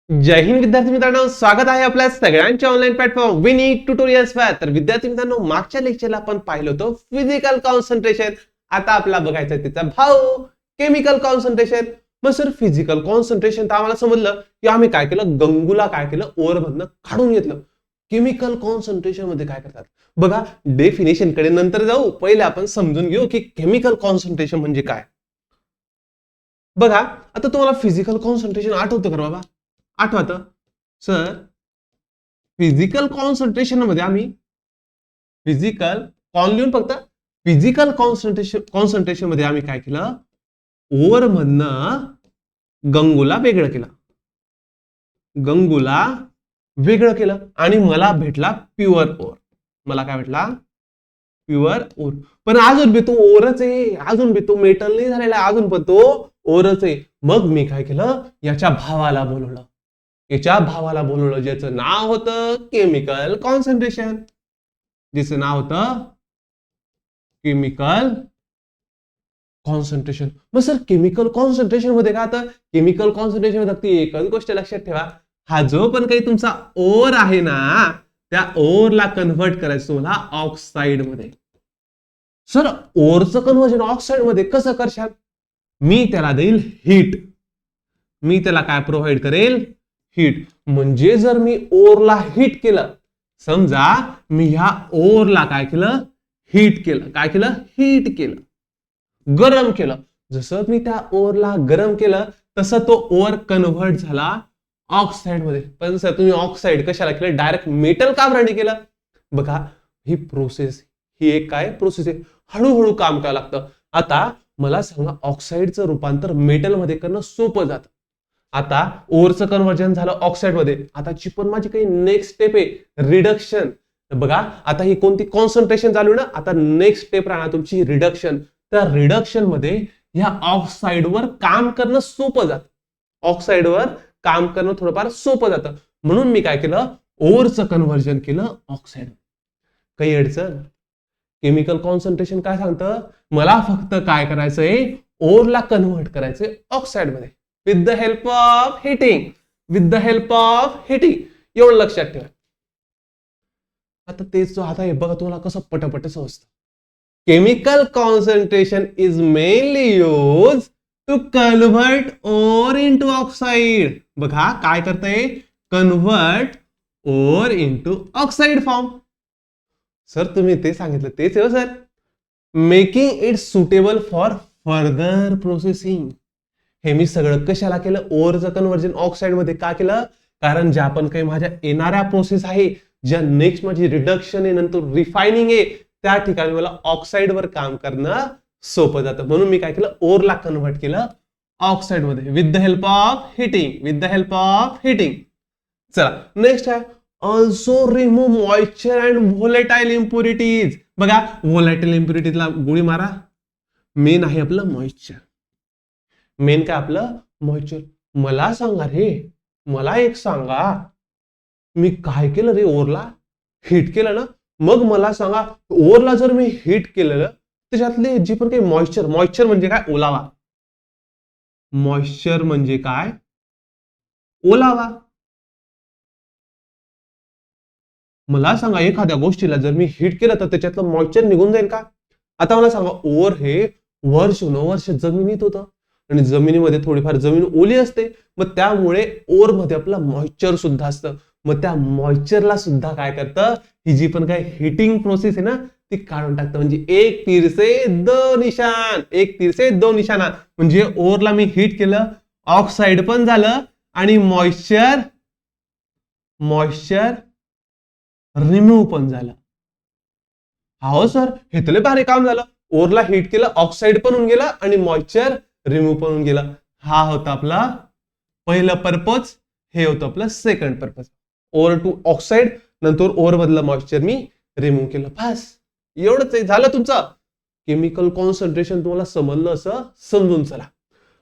जय हिंद विद्यार्थी मित्रांनो, स्वागत आहे आपल्या सगळ्यांच्या ऑनलाईन प्लॅटफॉर्म विनी ट्युटोरियल्स वर. तर विद्यार्थी मित्रांनो, मागच्या लेक्चरला आपण पाहिलं होतं फिजिकल कॉन्सन्ट्रेशन. आता आपला बघायचा त्याचा भाऊ केमिकल कॉन्सन्ट्रेशन. मग सर फिजिकल कॉन्सन्ट्रेशन तर आम्हाला समजलं की आम्ही काय केलं, गंगूला काय केलं, ओर मधनं काढून घेतलं. केमिकल कॉन्सन्ट्रेशन मध्ये काय करतात बघा, डेफिनेशन कडे नंतर जाऊ, पहिले आपण समजून घेऊ की केमिकल कॉन्सन्ट्रेशन म्हणजे काय. बघा आता तुम्हाला फिजिकल कॉन्सन्ट्रेशन आठवतं का बाबा? आठवत सर, फिजिकल कॉन्सन्ट्रेशन मध्ये आम्ही फिजिकल कॉन लिहून फक्त फिजिकल कॉन्सन्ट्रेशन मध्ये आम्ही काय केलं, ओर मधनं गंगूला वेगळं केलं, गंगूला वेगळं केलं आणि मला भेटला प्युअर ओर. मला काय भेटला? Pure ore. पण अजून बी तो ओरच आहे, अजून बी तो मेटल नाही झालेला, अजून पण तो ओरच आहे. मग मी काय केलं, याच्या भावाला बोलवलं, ज्याचं नाव होतं केमिकल कॉन्सन्ट्रेशन, ज्याचं नाव होतं केमिकल कॉन्सन्ट्रेशन. मग सर केमिकल कॉन्सन्ट्रेशन मध्ये काय आता, केमिकल कॉन्सन्ट्रेशन मध्ये एकच गोष्ट लक्षात ठेवा, हा जो पण काही तुमचा ओर आहे ना, त्या ओरला कन्व्हर्ट करायचं तुम्हाला ऑक्साइड मध्ये. सर ओरचं कन्व्हर्जन ऑक्साइड मध्ये कसं करशाल? मी त्याला देईल हीट. मी त्याला काय प्रोव्हाइड करेल? हीट. म्हणजे जर मी ओरला हीट केलं, समजा मी ह्या ओरला काय केलं, हीट केलं. काय केलं? हीट केलं, गरम केलं. जसं मी त्या ओरला गरम केलं तसं तो ओर कन्व्हर्ट झाला ऑक्साइड मध्ये. पण सर तुम्ही ऑक्साइड कशाला केलं, डायरेक्ट मेटल का बरं केलं? बघा ही प्रोसेस, ही एक काय प्रोसेस आहे, हळूहळू काम करावं लागतं. आता मला सांगा, ऑक्साइडचं रूपांतर मेटल मध्ये करणं सोपं जातं. आता ओरचं कन्व्हर्जन झालं ऑक्साइड मध्ये, आताची पण माझी काही नेक्स्ट स्टेप आहे रिडक्शन. बघा आता ही कोणती कॉन्सन्ट्रेशन चालू ना, आता नेक्स्ट स्टेप राहणार तुमची रिडक्शन. त्या रिडक्शन मध्ये ह्या ऑक्साइडवर काम करणं सोपं जातं, ऑक्साइडवर काम करणं थोडंफार सोपं जातं. म्हणून मी काय केलं, ओरचं कन्व्हर्जन केलं ऑक्साइड. काही अडचण? केमिकल कॉन्सन्ट्रेशन काय सांगतं, मला फक्त काय करायचंय, ओरला कन्व्हर्ट करायचंय ऑक्साइड मध्ये with the help of heating, एवढं लक्षात ठेवा. आता तेच आता हे बघा तुम्हाला कसं पटपट समजतं. Chemical concentration is mainly use to convert ore into oxide. बघा काय करतंय, convert ore into oxide form. Sir तुम्ही ते सांगितलं तेच आहे sir. Making it suitable for further processing. हे मी सगळं कशाला केलं, ओरचं कन्व्हर्जन ऑक्साइड मध्ये का केलं? कारण ज्या पण काही माझ्या येणाऱ्या प्रोसेस आहे, ज्या नेक्स्ट माझी रिडक्शन आहे, नंतर रिफायनिंग आहे, त्या ठिकाणी मला ऑक्साइड वर काम करणं सोपं जातं. म्हणून मी काय केलं, ओरला कन्व्हर्ट केलं ऑक्साइड मध्ये with the help of heating. चला नेक्स्ट आहे, also remove moisture and volatile impurities. बघा व्होलेटाइल इम्प्युरिटीजला गोळी मारा. मेन आहे आपलं मॉइश्चर. मेन काय आपलं मॉइश्चर. मला सांगा रे, मला एक सांगा, मी काय केलं रे, ओरला हीट केलं ना. मग मला सांगा, ओरला जर मी हीट केलेलं, त्याच्यातले जी पण काही मॉइश्चर म्हणजे काय, ओलावा. मॉइश्चर म्हणजे काय, ओलावा. मला सांगा, एखाद्या गोष्टीला जर मी हीट केलं तर त्याच्यातलं मॉइश्चर निघून जाईल का? आता मला सांगा, ओर हे वर्ष जमिनीत होतं आणि जमिनीमध्ये थोडीफार जमीन ओली असते, मग त्यामुळे ओर मध्ये आपलं मॉइश्चर सुद्धा असतं. मग त्या मॉइश्चरला सुद्धा काय करतं, ही जी पण काय हिटिंग प्रोसेस आहे ना, ती काढून टाकतं. म्हणजे एक तीर से दो निशाना. म्हणजे ओरला मी हीट केलं, ऑक्साइड पण झालं आणि मॉइश्चर रिमूव्ह पण झालं. हो सर, हे तर भारी काम झालं. ओरला हीट केलं, ऑक्साइड पण होऊन गेला आणि मॉइश्चर रिमूव्ह पण होऊन गेला. हा होता आपला पहिलं पर्पज, हे होतं आपलं second purpose. Ore to oxide, नंतर ओर मधलं मॉइश्चर मी रिमूव्ह केलं. बस एवढंच झालं तुमचं केमिकल कॉन्सन्ट्रेशन. तुम्हाला समजलं असं समजून चला.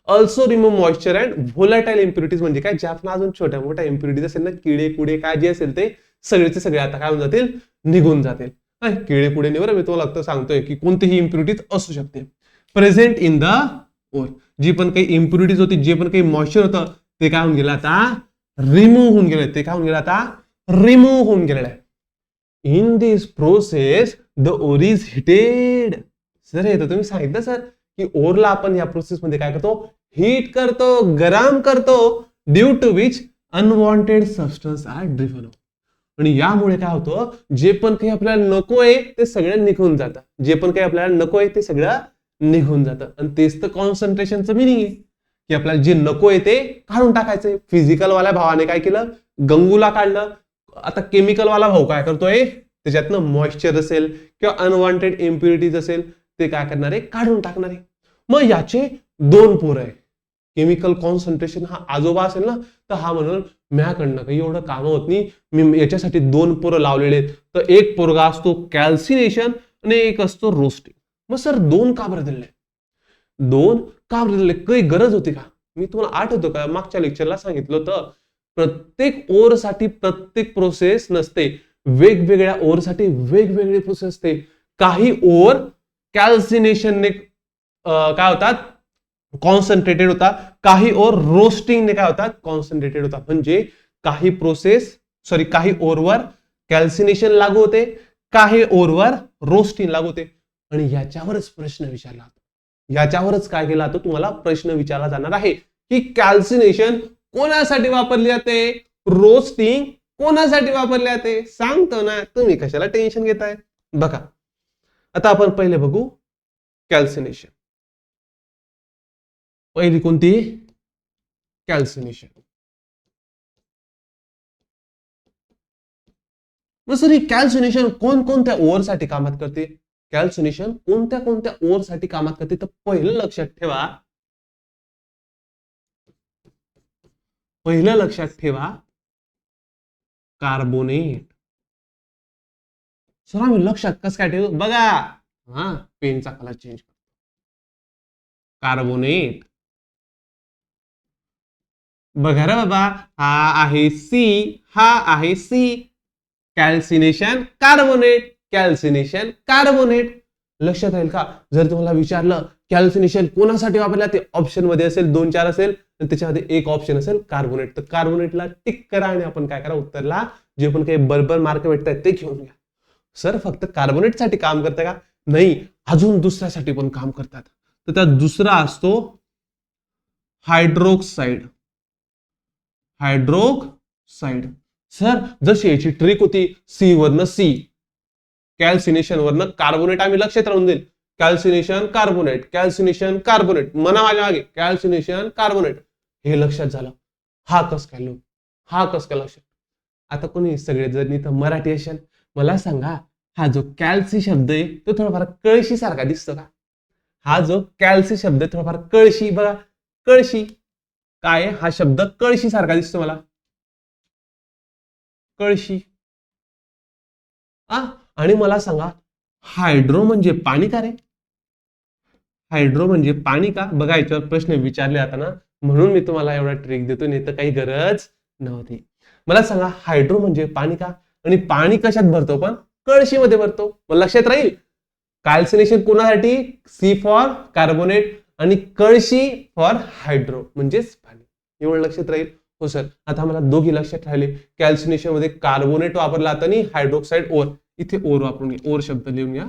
Also remove moisture and volatile impurities म्हणजे काय, ज्या आपण अजून छोट्या मोठ्या इम्प्युरिटीज असेल ना, किडे कुडे काय जे असेल ते सगळेचे सगळे आता काय होऊन जातील, निघून जातील. किडे पुढे निवर मी तुम्हाला सांगतोय की कोणतीही इम्प्युरिटीज असू शकते प्रेझेंट इन द ओर. जी पण काही इम्प्युरिटीज होती, जे पण काही मॉइश्चर होतं, ते काय होऊन गेलं आता रिमूव्ह होऊन गेले, ते काय होऊन गेलं आता, रिमूव्ह होऊन गेलेलं आहे. In this process the ore is heated. Sir हे तर तुम्ही सांगितलं सर की ओरला आपण या प्रोसेसमध्ये काय करतो, हीट करतो, गरम करतो, due to which unwanted substance are driven. आणि यामुळे काय होतं, जे पण काही आपल्याला नकोय ते सगळं निघून जातं, जे पण काही आपल्याला नकोय ते सगळं निघून जातं. आणि तेच तर कॉन्सन्ट्रेशनचं मिनिंग आहे की आपल्याला जे नकोय ते काढून टाकायचंय. फिजिकल वाल्या भावाने काय केलं, गंगूला काढलं. आता केमिकल वाला भाऊ काय करतोय, त्याच्यातनं मॉइश्चर असेल किंवा अनवॉन्टेड इम्प्युरिटीज असेल ते काय करणार आहे, काढून टाकणार आहे. मग याचे दोन पोरं आहे. केमिकल कॉन्सन्ट्रेशन हा आजोबा असेल ना, तर हा म्हणून म्याकडनं काही एवढं काम होत नाही, मी याच्यासाठी दोन पोरं लावलेले आहेत. तर एक पोरगा असतो कॅल्सिनेशन आणि एक असतो रोस्टिंग. मग सर दोन का बरं दिले, दोन का बरं दिले, काही गरज होती का? मी तुम्हाला आठवतो का मागच्या लेक्चरला सांगितलं होतं, प्रत्येक ओरसाठी प्रत्येक प्रोसेस नसते, वेगवेगळ्या ओरसाठी वेगवेगळी प्रोसेस असते. काही ओर कॅल्सिनेशनने काय होतात, कॉन्सन्ट्रेटेड होतात, काही ओर रोस्टिंगने काय होतात, कॉन्सन्ट्रेटेड होतात. म्हणजे काही प्रोसेस काही ओरवर कॅल्सिनेशन लागू होते, काही ओरवर रोस्टिंग लागू होते. आणि याच्यावरच प्रश्न विचारला, याच्यावरच काय केला तर तुम्हाला प्रश्न विचारला जाणार आहे की कॅल्सिनेशन कोणासाठी वापरली जाते, रोस्टिंग कोणासाठी वापरले जाते. सांगतो ना, तुम्ही कशाला टेन्शन घेताय. बघा आता आपण पहिले बघू कॅल्सिनेशन. पहिली कोणती, कॅल्सिनेशन. मग सर ही कॅल्सिनेशन कोणकोणत्या ओरसाठी कामात करते, कॅल्सिनेशन कोणत्या कोणत्या ओरसाठी कामात करते. तर पहिलं लक्षात ठेवा, पहिलं लक्षात ठेवा कार्बोनेट. सर आम्ही लक्षात कसं काय ठेवू, बघा हा पेनचा कलर चेंज करतो. कार्बोनेट, बघा रे बाबा, हा आहे सी, हा आहे C. Calcination carbonate, calcination carbonate. लक्षात राहील का? जर तुम्हाला विचारलं कॅल्सिनेशन कोणासाठी वापरला, ते ऑप्शन मध्ये असेल, 2-4 असेल, त्याच्यामध्ये एक ऑप्शन असेल कार्बोनेट, तर कार्बोनेटला टिक करा आणि आपण काय करा, उत्तरला जे पण काही बरोबर मार्क भेटतात ते घेऊन घ्या. सर फक्त कार्बोनेटसाठी काम करतं का? नाही, अजून दुसऱ्यासाठी पण काम करतात. तर त्यात दुसरा असतो हायड्रोक्साइड. हायड्रोक्साइड. सर जशी याची ट्रिक होती, सी वरनं सी, कॅल्सिनेशन वरनं कार्बोनेट, आम्ही लक्षात राहून देईल, कॅल्सिनेशन कार्बोनेट, कॅल्सिनेशन कार्बोनेट, मना माझ्या मागे कॅल्सिनेशन कार्बोनेट, हे लक्षात झालं. हा कस काय लोक, हा कस काय लक्षात. आता कोणी सगळे जर इथं मराठी असेल, मला सांगा हा जो कॅल्सी शब्द आहे तो थोडाफार कळशी सारखा दिसतो का? हा जो कॅल्सी शब्द थोडाफार कळशी, बघा कळशी काय, हा शब्द कळशी सारखा दिसतो मला, कळशी. आणि मला सांगा हायड्रो म्हणजे पाणी का रे, हायड्रो म्हणजे पाणी का? बघा याच्यावर प्रश्न विचारले आता ना, म्हणून मी तुम्हाला एवढा ट्रिक देतो, नाही तर काही गरज नव्हती. मला सांगा हायड्रो म्हणजे पाणी का, आणि पाणी कशात भरतो, पण कळशीमध्ये भरतो. मला लक्षात राहील कॅल्सिनेशन कोणासाठी, सी फॉर कार्बोनेट आणि कळशी फॉर हायड्रो म्हणजेच पाणी. एवढं लक्षात राहील. हो सर, आता मला दोघी लक्षात राहिले, कॅल्सिनेशन मध्ये कार्बोनेट वापरला जातं आणि हायड्रोक्साइड ओर, इथे ओर वापरून घ्या, ओर शब्द लिहून घ्या.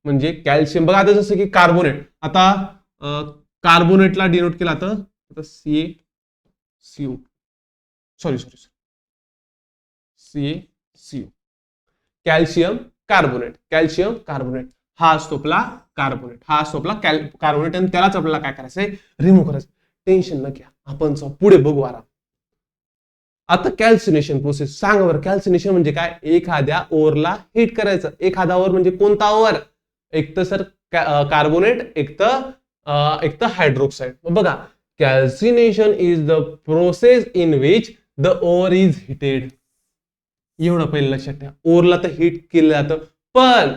म्हणजे कॅल्शियम, बघा आता जसं की कार्बोनेट, आता कार्बोनेटला डिनोट केला तर CaCO, sorry CaCO, calcium carbonate, calcium carbonate, हा असतो आपला कार्बोनेट, हा असतो आपला कार्बोनेट, आणि त्यालाच आपल्याला काय करायचंय, रिमूव्ह करायचं. टेन्शन न घ्या, आपण पुढे बघू आराम. आता कॅल्सिनेशन प्रोसेस सांगा बरं, कॅल्सिनेशन म्हणजे काय, एखाद्या ओरला हिट करायचं. एखादा ओर म्हणजे कोणता ओर, एक तर सर कार्बोनेट, एक तर हायड्रोक्साइड. बघा calcination is the process in which the ore is heated. एवढं पहिलं लक्षात ठेवा, ओरला तर हिट केलं जातं, पण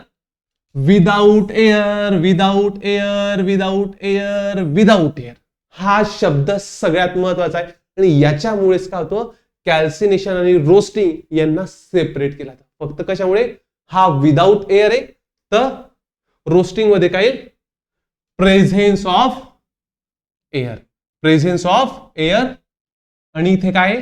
without air, without air, without air, without air, हा शब्द सगळ्यात महत्वाचा आहे. आणि याच्यामुळेच काय होतं, कॅल्सिनेशन आणि रोस्टिंग यांना सेपरेट केला जातं. फक्त कशामुळे, हा विदाऊट एअर आहे, तर रोस्टिंग मध्ये काय, presence of air. Presence of air आणि इथे काय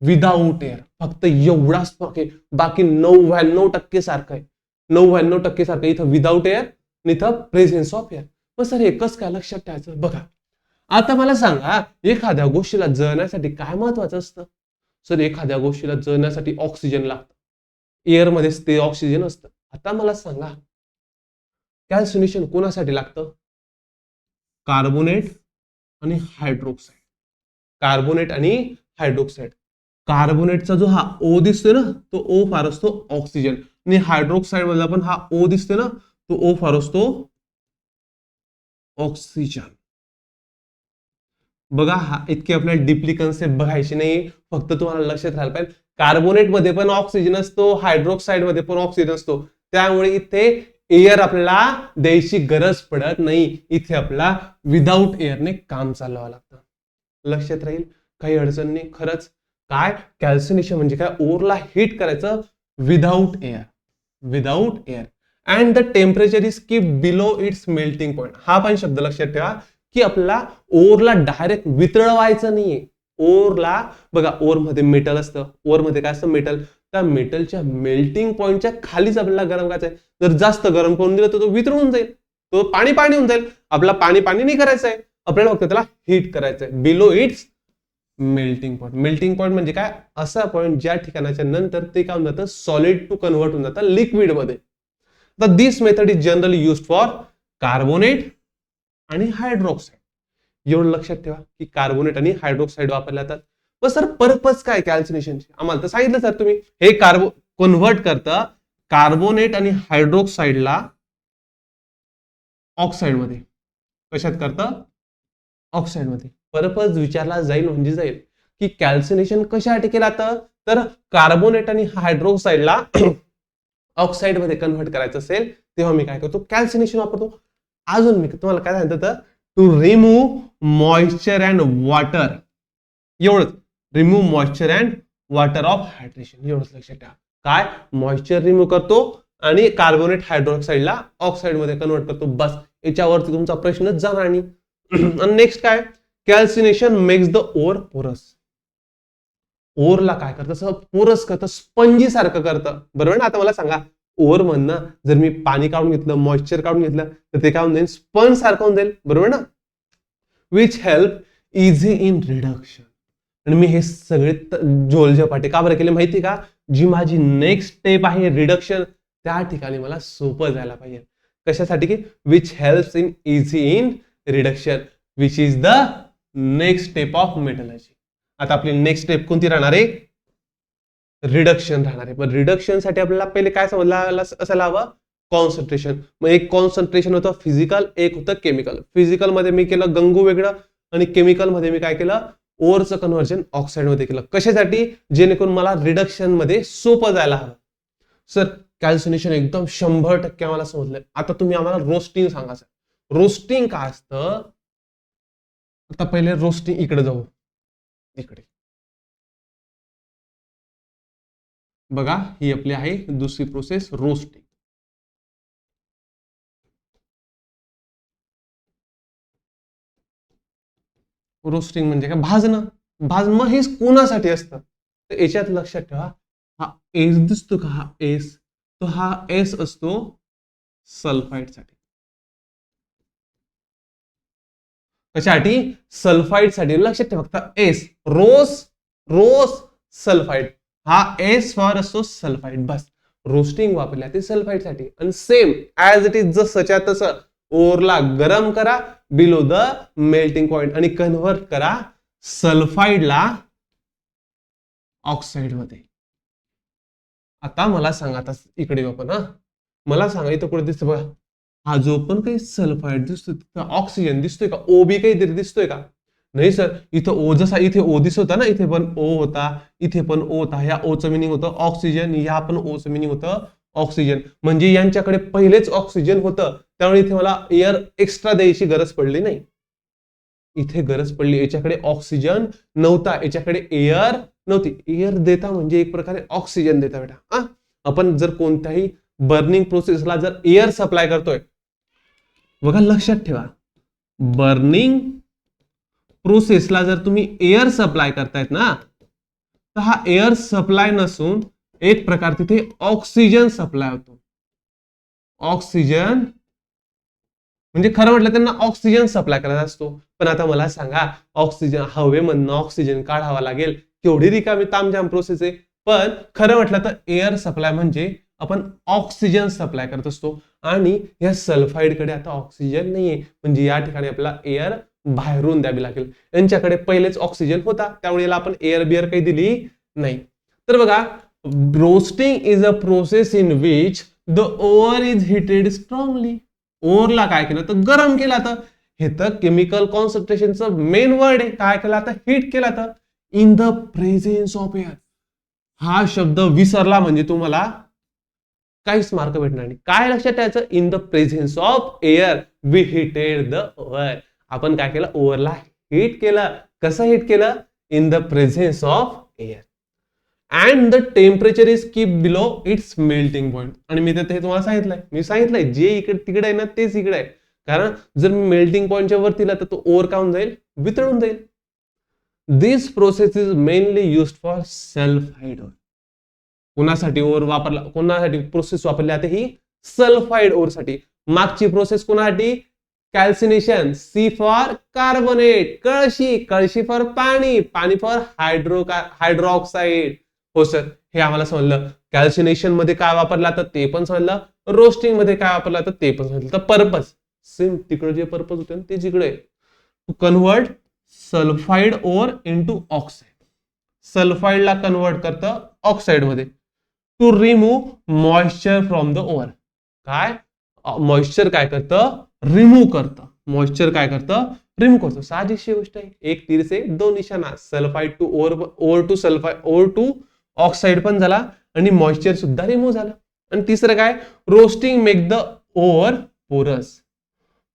विदाऊट एअर. फक्त एवढाच फरक आहे, बाकी 99% सारखं आहे. 99% सारखं इथं विदाऊट एअर आणि इथं प्रेझेन्स ऑफ एअर. मग सर एकच काय लक्षात ठेवायचं बघा. आता मला सांगा एखाद्या गोष्टीला जळण्यासाठी काय महत्वाचं असतं. सर एखाद्या गोष्टीला जळण्यासाठी ऑक्सिजन लागतं, एअरमध्येच ते ऑक्सिजन असतं. आता मला सांगा कॅल्सिनेशन कोणासाठी लागतं. कार्बोनेट आणि हायड्रोक्साईड. कार्बोनेट आणि हायड्रोक्साईड. कार्बोनेटचा जो हा ओ दिसतोय ना तो ओ फार असतो ऑक्सिजन आणि हायड्रोक्साईड मधला पण हा ओ दिसतोय ना तो ओ फार असतो ऑक्सिजन. बघा हा इतकी आपल्याला डीपली कन्सेप्ट बघायची नाही, फक्त तुम्हाला लक्षात राहायला पाहिजे कार्बोनेट मध्ये पण ऑक्सिजन असतो, हायड्रोक्साईड मध्ये पण ऑक्सिजन असतो. त्यामुळे इथे एअर आपल्याला द्यायची गरज पडत नाही. इथे आपल्याला विदाऊट एअरने काम चालवावं लागतं. लक्षात राहील, काही अडचण नाही. खरंच काय कॅल्सिनेशन म्हणजे काय, ओरला हीट करायचं without air. Without air and the temperature is keep below its melting point. हा पण शब्द लक्षात ठेवा की आपल्याला ओरला डायरेक्ट वितळवायचं नाहीये. ओरला बघा ओर मध्ये मेटल असतं, ओर मध्ये काय असतं मेटल, त्या मेटलच्या मेल्टिंग पॉइंटच्या खालीच आपल्याला गरम करायचंय. जर जास्त गरम करून दिलं तर तो वितळून जाईल, तो पाणी पाणी होऊन जाईल. आपला पाणी पाणी नाही करायचंय, आपल्याला फक्त त्याला हीट करायचंय below its melting point. Melting point म्हणजे काय, असा पॉइंट ज्या ठिकाणाच्या नंतर ते काय होऊन जातं सॉलिड टू कन्वर्ट होऊन जातं लिक्विड मध्ये. तर this method is generally used for carbonate आणि हायड्रोक्साईड. एवढं लक्षात ठेवा की कार्बोनेट आणि हायड्रोक्साईड वापरले जातात. मग सर पर्पज काय कॅल्सिनेशनची, आम्हाला तर सांगितलं सर तुम्ही, हे कन्व्हर्ट करतं कार्बोनेट आणि हायड्रोक्साईडला ऑक्साईड मध्ये. कशात करतं, ऑक्साईड मध्ये. पर्पज विचारला जाईल म्हणजे जाईल की कॅल्सिनेशन कशासाठी केलं जातं, तर कार्बोनेट आणि हायड्रोक्साईडला ऑक्साईड मध्ये कन्व्हर्ट करायचं असेल तेव्हा मी काय करतो कॅल्सिनेशन वापरतो. अजून मी तुम्हाला काय सांगतो, to remove moisture and water. एवढंच, remove moisture and water of hydration. एवढंच लक्षात ठेवा. काय मॉइश्चर रिमूव्ह करतो आणि कार्बोनेट हायड्रोक्साईडला ऑक्साईड मध्ये कन्वर्ट करतो. बस याच्यावरती तुमचा प्रश्नच जाणार नाही. आणि नेक्स्ट काय, कॅल्सिनेशन मेक्स द ओर पोरस. ओरला काय करतं, पोरस करतं, स्पंजी सारखं करतं. बरोबर ना. आता मला सांगा ओर मधनं जर मी पाणी काढून घेतलं, मॉइश्चर काढून घेतलं तर ते काय होऊन जाईल, स्पंज सारखं होऊन जाईल. बरोबर ना. Which help easy in reduction. आणि मी हे सगळे झोलझपाटे का बरं केले माहिती का, जी माझी नेक्स्ट स्टेप आहे रिडक्शन त्या ठिकाणी मला सोपं जायला पाहिजे. कशासाठी की which helps in easy in reduction which is the next step of metallurgy. आता आपली नेक्स्ट स्टेप कोणती राहणार आहे, रिडक्शन राहणार आहे. पण रिडक्शन साठी आपल्याला पहिले काय समजलं असायला हवं, कॉन्सन्ट्रेशन. मग एक कॉन्सन्ट्रेशन होतं फिजिकल, एक होतं केमिकल. फिजिकल मध्ये मी केलं गंगू वेगळं आणि केमिकल मध्ये मी काय केलं ओरचं कन्व्हर्जन ऑक्साईड मध्ये केलं. कशासाठी, जेणेकरून मला रिडक्शन मध्ये सोपं जायला हवं. सर कॅल्सिनेशन एकदम 100% आम्हाला समजलंय. आता तुम्ही आम्हाला रोस्टिंग सांगा. सर रोस्टिंग काय असतं, आता पहिले रोस्टिंग इकडे जाऊ. इकडे बघा ही आपली आहे दुसरी प्रोसेस रोस्टिंग. रोस्टिंग म्हणजे काय, भाजणं. भाजणं हे कोणासाठी असतं, तर याच्यात लक्षात ठेवा हा एस दिसतो का, हा एस, तो हा एस असतो सल्फाइड साठी. कशासाठी, सल्फाइड साठी. लक्षात ठेवा फक्त एस, रोस सल्फाइड. हा एस फॉर असतो सल्फाइड. बस रोस्टिंग वापरल्या ते सल्फाइड साठी. आणि सेम ऍज इट इज जसंच्या तसं ओरला गरम करा बिलो द मेल्टिंग पॉइंट आणि कन्व्हर्ट करा सल्फाइडला ऑक्साइड मध्ये. आता मला सांगा, आता इकडे आपण मला सांगा इथं कुठे दिसतं बघा, हा जो पण काही सल्फाइड दिसतोय ऑक्सिजन दिसतोय का, ओ बी काहीतरी दिसतोय का, नाही सर. इथं ओ जसा इथे ओ दिसत होता ना, इथे पण ओ होता, इथे पण ओ होता. ह्या ओचं मिनिंग होतं ऑक्सिजन, या पण ओचं मिनिंग होतं ऑक्सिजन. म्हणजे यांच्याकडे पहिलेच ऑक्सिजन होतं, त्यामुळे इथे मला एअर एक्स्ट्रा द्यायची गरज पडली नाही. इथे गरज पडली, याच्याकडे ऑक्सिजन नव्हता, याच्याकडे एअर नव्हती. एअर देता म्हणजे एक प्रकारे ऑक्सिजन देता बेटा. आपण जर कोणत्याही बर्निंग प्रोसेसला जर एअर सप्लाय करतोय, बघा लक्षात ठेवा, बर्निंग प्रोसेसला जर तुम्ही एअर सप्लाय करतायत ना, तर हा एअर सप्लाय नसून एक प्रकार तिथे ऑक्सिजन सप्लाय होतो. ऑक्सिजन म्हणजे खरं म्हटलं त्यांना ऑक्सिजन सप्लाय करायचा असतो. पण आता मला सांगा, ऑक्सिजन हवेमधनं ऑक्सिजन काढावा लागेल, केवढी रिकामी तामझाम प्रोसेस आहे. पण खरं म्हटलं तर एअर सप्लाय म्हणजे आपण ऑक्सिजन सप्लाय करत असतो. आणि या सल्फाईडकडे आता ऑक्सिजन नाहीये, म्हणजे या ठिकाणी आपल्याला एअर बाहेरून द्यावी लागेल. यांच्याकडे पहिलेच ऑक्सिजन होता, त्यामुळे याला आपण एअर बिअर काही दिली नाही. तर बघा, roasting is a process in which the ore is heated strongly. ओरला काय केलं तर गरम केला. तर हे तर केमिकल कॉन्सन्ट्रेशनचं मेन वर्ड आहे. काय केलं तर हीट केला. तर in the presence of air हा शब्द विसरला म्हणजे तुम्हाला काहीच मार्क भेटणार नाही. काय लक्षात ठेवायचं, in the presence of air we heated the over. आपण काय केलं, ओव्हरला हीट केलं. कसं हीट केलं, in the presence of air. And the temperature is keep below its melting point. आणि मी ते तुम्हाला सांगितलंय, जे इकडे तिकडे आहे ना तेच इकडे आहे. कारण जर मी मेल्टिंग पॉइंटच्या वर दिला तर तो ओव्हर का होऊन जाईल, वितळून जाईल. This process is mainly used for sulphide ore. कोणासाठी ओर वापरला, कोणासाठी प्रोसेस वापरली जाते ही सल्फाइड ओर साठी. मागची प्रोसेस कोणासाठी, कॅल्सिनेशन. सी फॉर कार्बोनेट, कळशी फॉर पाणी फॉर हायड्रोक्साईड. हो सर, हे आम्हाला समजलं. कॅल्सिनेशन मध्ये काय वापरला तर ते पण समजलं, रोस्टिंग मध्ये काय वापरला तर ते पण समजलं. तर पर्पज सेम, तिकडे जे पर्पज होते ते जिकडे, to convert sulphide ore into oxide. सल्फाइडला कन्वर्ट करतं ऑक्साइड मध्ये. To remove moisture from the ore. काय मॉइश्चर काय करतं, रिमूव्ह करतं. मॉइश्चर काय करतं, रिमूव्ह करतो. साहजिकशी गोष्ट आहे, एक तीर से दो निशाणा. Sulphide to ore to sulphide, ore to oxide पण झाला आणि मॉइश्चर सुद्धा रिमूव्ह झालं. आणि तिसरं काय, रोस्टिंग मेक द ओर पोरस.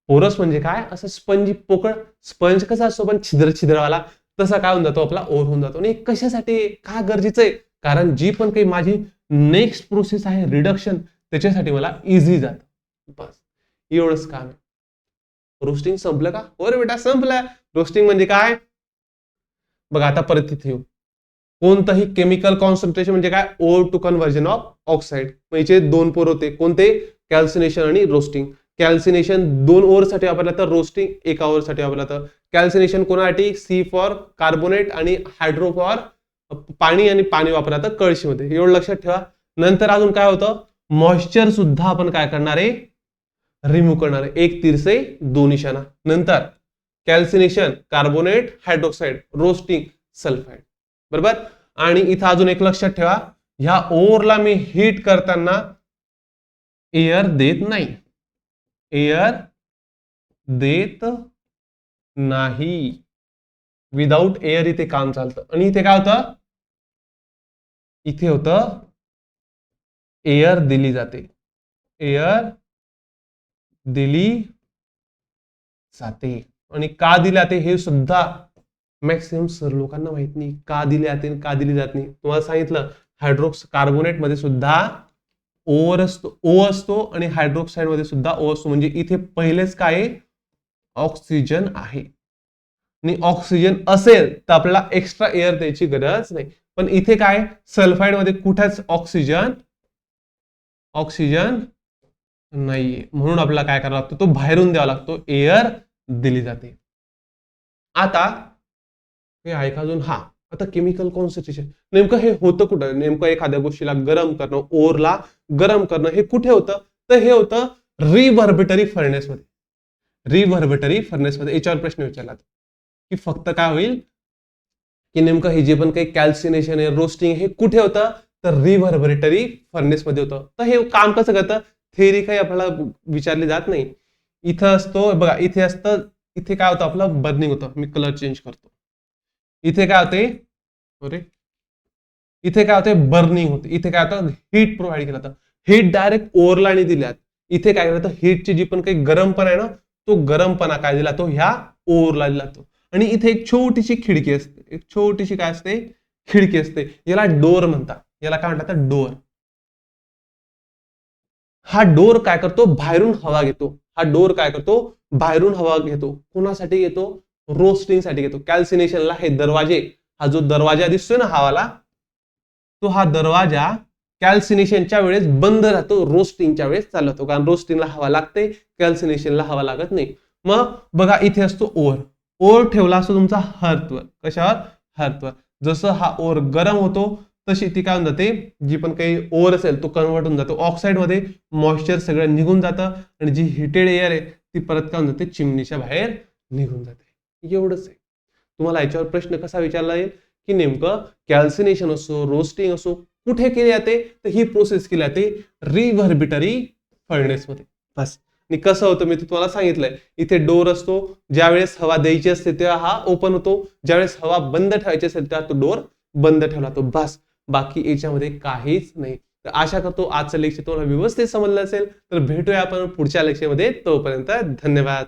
पोरस म्हणजे काय, असं स्पंजी पोकळ. स्पंज कसा असतो पण छिद्रवाला, तसा काय होऊन जातो, आपला ओर होऊन जातो. आणि कशासाठी, का गरजेचं आहे, कारण जी पण काही माझी नेक्स्ट प्रोसेस आहे रिडक्शन, त्याच्यासाठी मला इझी जात. बस एवढंच काम आहे. रोस्टिंग संपलं का, हो रे बेटा संपलं. रोस्टिंग म्हणजे काय बघा, आता परत तिथे येऊ. कोणतंही केमिकल कॉन्सन्ट्रेशन म्हणजे काय, ore to conversion of oxide. म्हणजे दोन पोर होते कोणते, कॅल्सिनेशन आणि रोस्टिंग. कॅल्सिनेशन 2 ओर साठी वापरला तर रोस्टिंग 1 ओर साठी वापरला. तर कॅल्सिनेशन कोणासाठी, सी फॉर कार्बोनेट आणि हायड्रो फॉर पाणी, आणि पाणी वापरला तर कळशीमध्ये. एवढं लक्षात ठेवा. नंतर अजून काय होतं, मॉइश्चर सुद्धा आपण काय करणार आहे, रिमूव्ह करणार आहे. एक तीर से दो निशाणा. नंतर कॅल्सिनेशन कार्बोनेट हायड्रोक्साइड, रोस्टिंग सल्फाइड. बरोबर. आणि इथं अजून एक लक्षात ठेवा, ह्या ओरला मी हीट करताना एअर देत नाही. एअर देत नाही. विदाउट एअर इथे काम चालतं. आणि इथे काय होतं, इथे होतं एअर दिली जाते. एअर दिली जाते. आणि का दिली जाते हे सुद्धा मॅक्सिमम सर लोकांना माहित नाही, का दिली जाते का दिली जात नाही. तुम्हाला सांगितलं, हायड्रोक्स कार्बोनेट मध्ये सुद्धा ओर असतो, ओ असतो, आणि हायड्रोक्साइड मध्ये सुद्धा ओ असतो. म्हणजे इथे पहिलेच काय, ऑक्सिजन आहे. आणि ऑक्सिजन असेल तर आपल्याला एक्स्ट्रा एअर द्यायची गरज नाही. पण इथे काय, सल्फाइड मध्ये कुठेच ऑक्सिजन नाहीये, म्हणून आपल्याला काय करावं लागतं, तो बाहेरून द्यावा लागतो, एअर दिली जाते. आता हे ऐका अजून, हा आता केमिकल कॉन्सन्ट्रेशन नेमकं हे होतं कुठं, नेमकं एखाद्या गोष्टीला गरम करणं, ओरला गरम करणं, हे कुठे होतं, तर हे होतं रिव्हर्बेटरी फर्नेस मध्ये. रिव्हर्बेटरी फर्नेस मध्ये. याच्यावर प्रश्न विचारला की फक्त काय होईल, की नेमकं हे जे पण काही कॅल्सिनेशन आहे, रोस्टिंग, हे कुठे होतं, तर रिव्हर्बरेटरी फर्नेस मध्ये होतं. तर हे काम कसं करतं, थेअरी काही आपल्याला विचारली जात नाही. इथं असतो बघा, इथे असतं, इथे काय होतं आपलं, बर्निंग होतं. मी कलर चेंज करतो. इथे काय होते, अरे इथे काय होते, बर्निंग होते. इथे काय होतं, हीट प्रोव्हाइड केलं जातं. हीट डायरेक्ट ओरला नाही दिल्यात. इथे काय केलं, हीटची जी पण काही गरमपणा आहे ना, तो गरमपणा काय दिला, तो ह्या ओरला दिला जातो. आणि इथे एक छोटीशी खिडकी असते, एक छोटीशी काय असते, खिडकी असते. याला डोर म्हणतात. याला काय म्हणतात, डोर. हा डोर काय करतो, बाहेरून हवा घेतो. हा डोर काय करतो, बाहेरून हवा घेतो. कोणासाठी घेतो, रोस्टिंग साठी घेतो. कॅल्सिनेशनला हे दरवाजे, हा जो दरवाजा दिसतोय ना हवाला, तो हा दरवाजा कॅल्सिनेशनच्या वेळेस बंद राहतो, रोस्टिंगच्या वेळेस चालू होतो. कारण रोस्टिंगला हवा लागते, कॅल्सिनेशनला हवा लागत नाही. मग बघा इथे असतो ओर, ओर ठेवला असतो तुमचा हर्थवर. कशावर? हर्थवर. जसं हा ओर गरम होतो तशी ती काय होऊन जाते, जी पण काही ओर असेल तो कन्वर्ट होऊन जातो ऑक्साईड मध्ये, मॉइश्चर सगळं निघून जातं आणि जी हिटेड एअर आहे ती परत काय होऊन जाते, चिमणीच्या बाहेर निघून जाते. एवढंच आहे. तुम्हाला याच्यावर प्रश्न कसा विचारला येईल की नेमकं कॅल्सिनेशन असो, रोस्टिंग असो, कुठे केली जाते, तर ही प्रोसेस केली जाते रिव्हर्बिटरी फर्नेस मध्ये. बस. आणि कसं होतं मी तुम्हाला सांगितलंय, इथे डोर असतो, ज्यावेळेस हवा द्यायची असते तेव्हा हा ओपन होतो, ज्यावेळेस हवा बंद ठेवायची असेल तेव्हा तो डोर बंद ठेवला तो. बस, बाकी याच्यामध्ये काहीच नाही. तर आशा करतो आजचं लेक्चर तुम्हाला व्यवस्थित समजलं असेल. तर भेटूया आपण पुढच्या लेक्चरमध्ये. तोपर्यंत धन्यवाद.